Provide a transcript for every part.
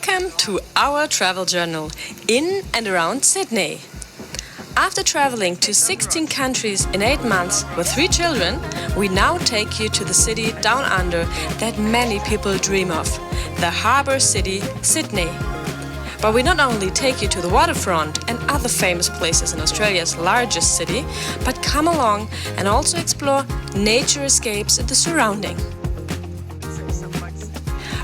Welcome to our travel journal in and around Sydney. After traveling to 16 countries in 8 months with 3 children, we now take you to the city down under that many people dream of, the harbour city, Sydney. But we not only take you to the waterfront and other famous places in Australia's largest city, but come along and also explore nature escapes in the surrounding.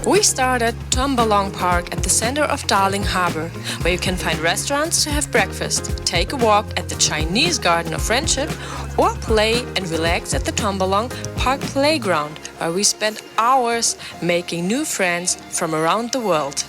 We start at Tombalong Park at the center of Darling Harbour, where you can find restaurants to have breakfast, take a walk at the Chinese Garden of Friendship, or play and relax at the Tombalong Park Playground, where we spend hours making new friends from around the world.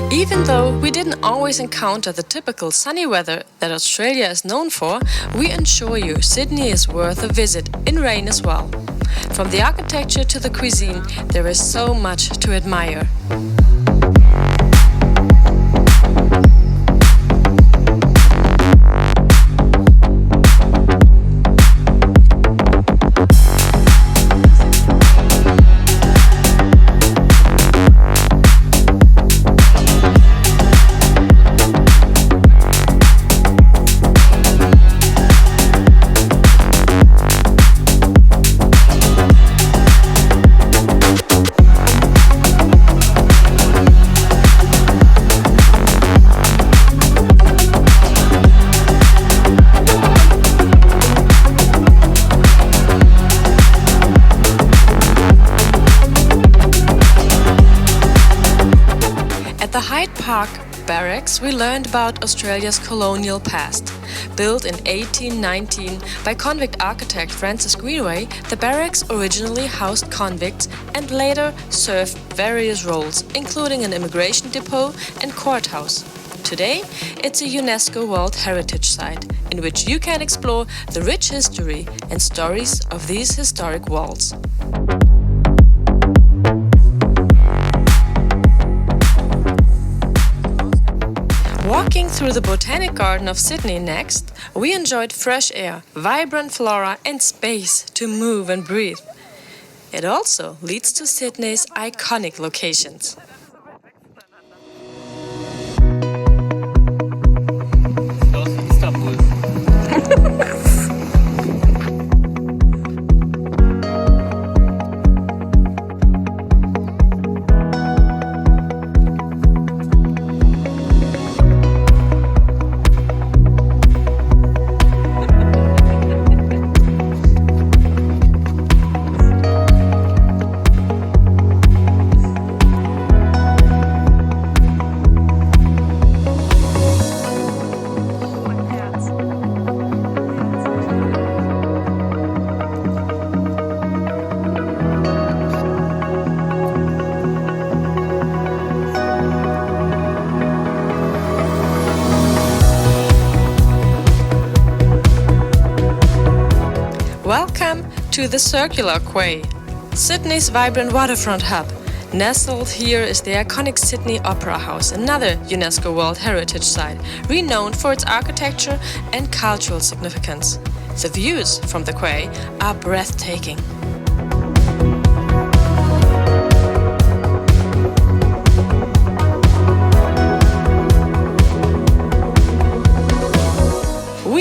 Even though we didn't always encounter the typical sunny weather that Australia is known for, we assure you Sydney is worth a visit in rain as well. From the architecture to the cuisine, there is so much to admire. At the Hyde Park Barracks, we learned about Australia's colonial past. Built in 1819 by convict architect Francis Greenway, the barracks originally housed convicts and later served various roles, including an immigration depot and courthouse. Today, it's a UNESCO World Heritage Site, in which you can explore the rich history and stories of these historic walls. Walking through the Botanic Garden of Sydney next, we enjoyed fresh air, vibrant flora and space to move and breathe. It also leads to Sydney's iconic locations. Welcome to the Circular Quay, Sydney's vibrant waterfront hub. Nestled here is the iconic Sydney Opera House, another UNESCO World Heritage Site, renowned for its architecture and cultural significance. The views from the quay are breathtaking.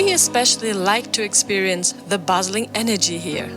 We especially like to experience the bustling energy here.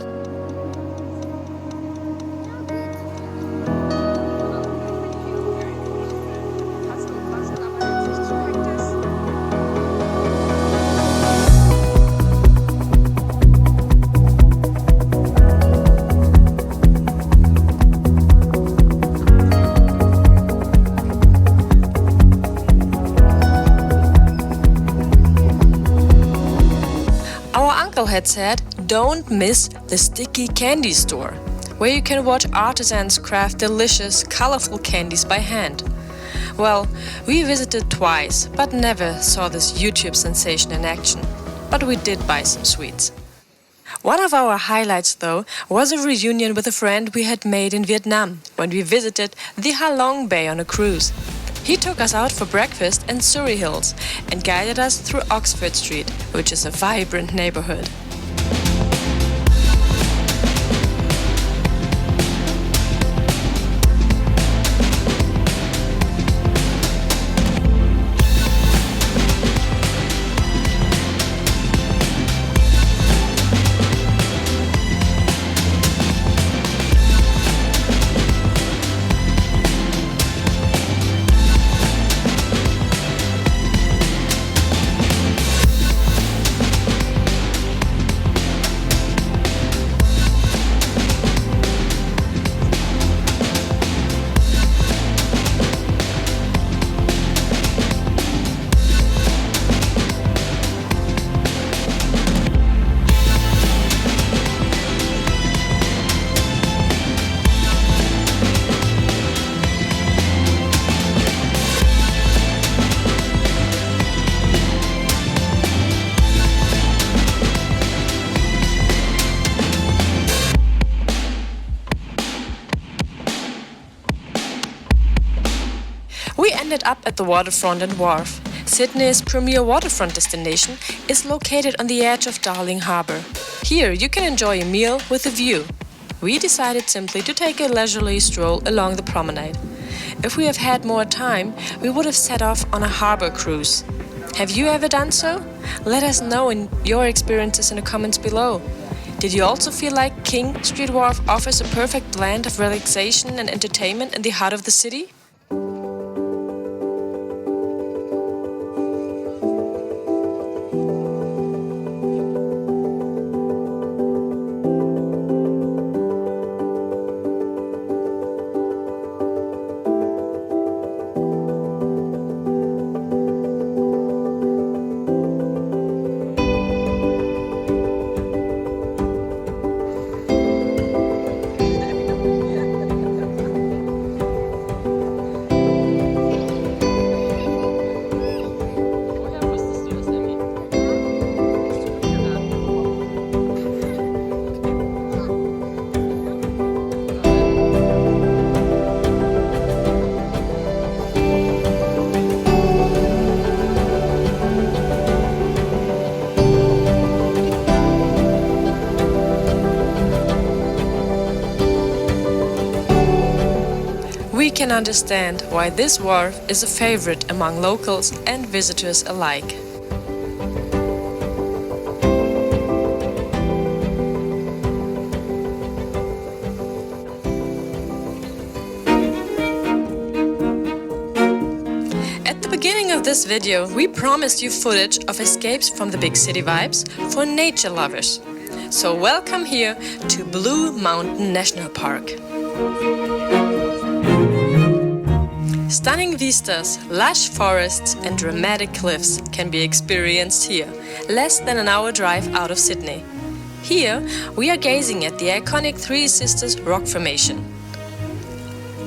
Our uncle had said, don't miss the Sticky Candy Store, where you can watch artisans craft delicious, colorful candies by hand. Well, we visited twice, but never saw this YouTube sensation in action. But we did buy some sweets. One of our highlights, though, was a reunion with a friend we had made in Vietnam when we visited the Ha Long Bay on a cruise. He took us out for breakfast in Surrey Hills and guided us through Oxford Street, which is a vibrant neighborhood. We ended up at the waterfront and wharf. Sydney's premier waterfront destination is located on the edge of Darling Harbour. Here you can enjoy a meal with a view. We decided simply to take a leisurely stroll along the promenade. If we have had more time, we would have set off on a harbour cruise. Have you ever done so? Let us know in your experiences in the comments below. Did you also feel like King Street Wharf offers a perfect blend of relaxation and entertainment in the heart of the city? We can understand why this wharf is a favorite among locals and visitors alike. At the beginning of this video, we promised you footage of escapes from the big city vibes for nature lovers. So welcome here to Blue Mountain National Park. Stunning vistas, lush forests and dramatic cliffs can be experienced here, less than an hour drive out of Sydney. Here, we are gazing at the iconic Three Sisters rock formation.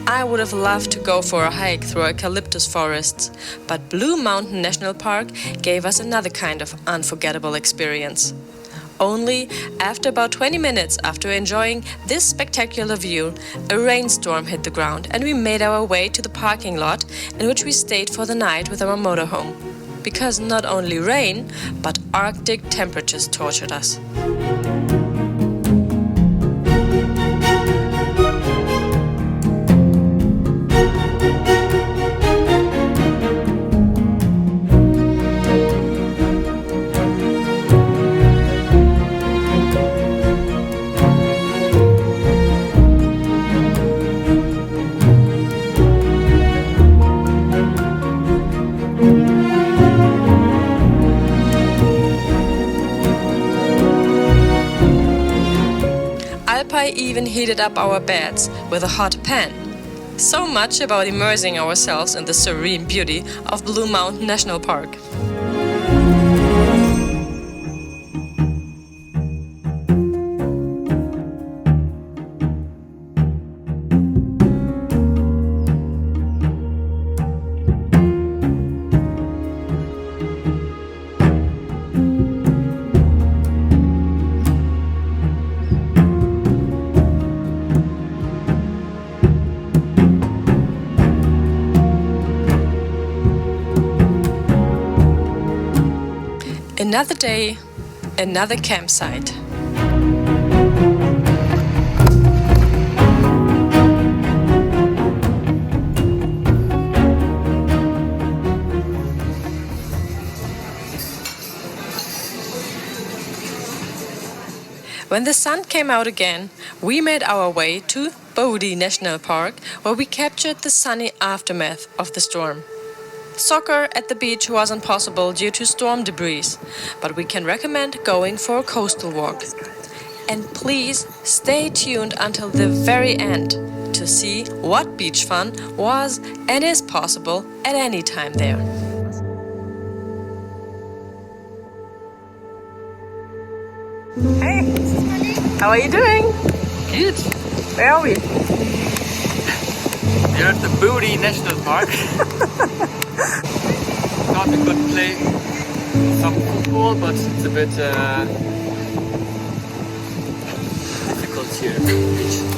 I would have loved to go for a hike through eucalyptus forests, but Blue Mountain National Park gave us another kind of unforgettable experience. Only after about 20 minutes after enjoying this spectacular view, a rainstorm hit the ground and we made our way to the parking lot in which we stayed for the night with our motorhome. Because not only rain, but Arctic temperatures tortured us. even heated up our beds with a hot pan. So much about immersing ourselves in the serene beauty of Blue Mountain National Park. Another day, another campsite. When the sun came out again, we made our way to Bodie National Park, where we captured the sunny aftermath of the storm. Soccer at the beach wasn't possible due to storm debris, but we can recommend going for a coastal walk. And please stay tuned until the very end to see what beach fun was and is possible at any time there. Hey, how are you doing? Good. Where are we? We're at the Bodie National Park. Thought we could play some football, but it's a bit difficult here at the beach.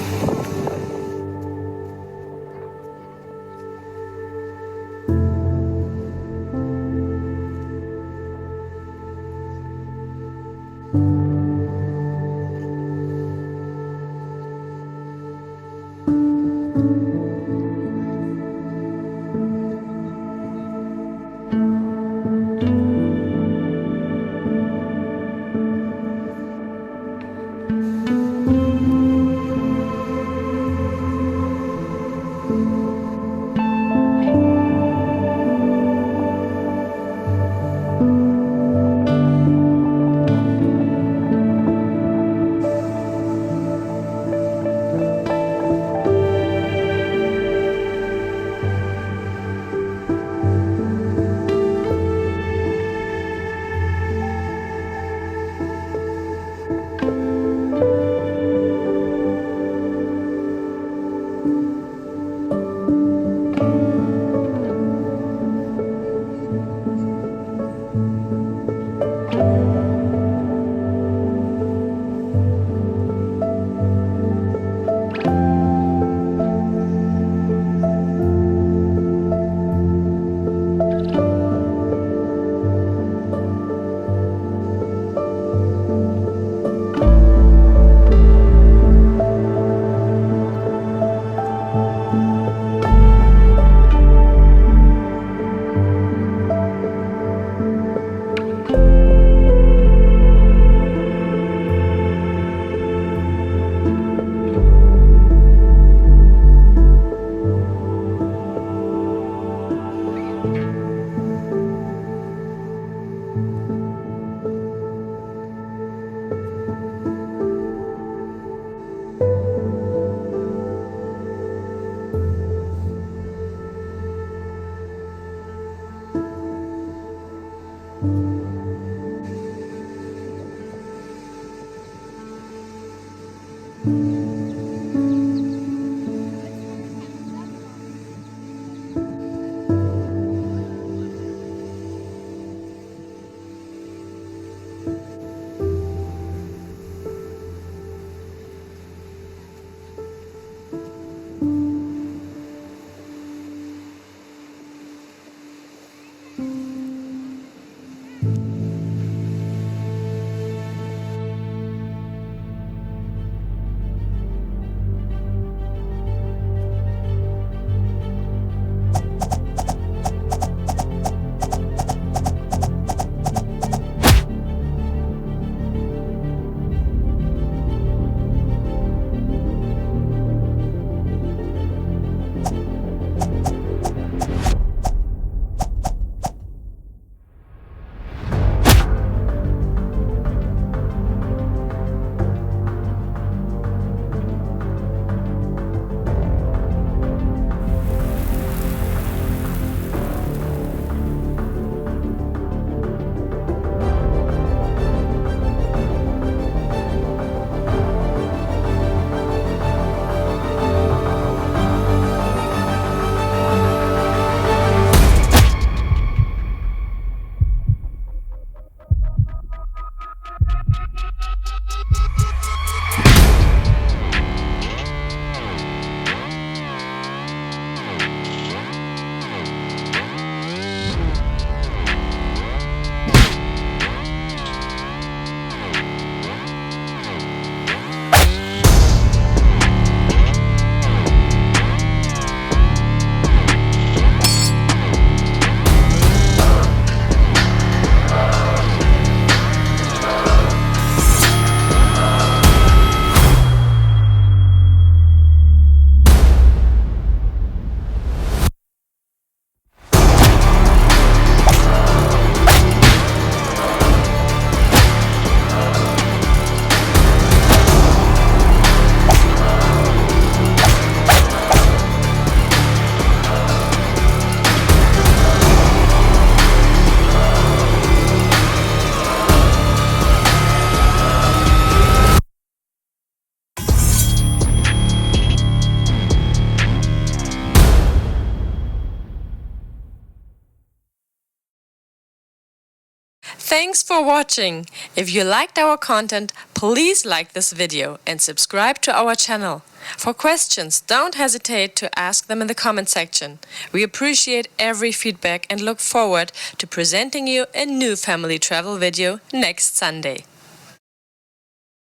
Thanks for watching. If you liked our content, please like this video and subscribe to our channel. For questions, don't hesitate to ask them in the comment section. We appreciate every feedback and look forward to presenting you a new family travel video next Sunday.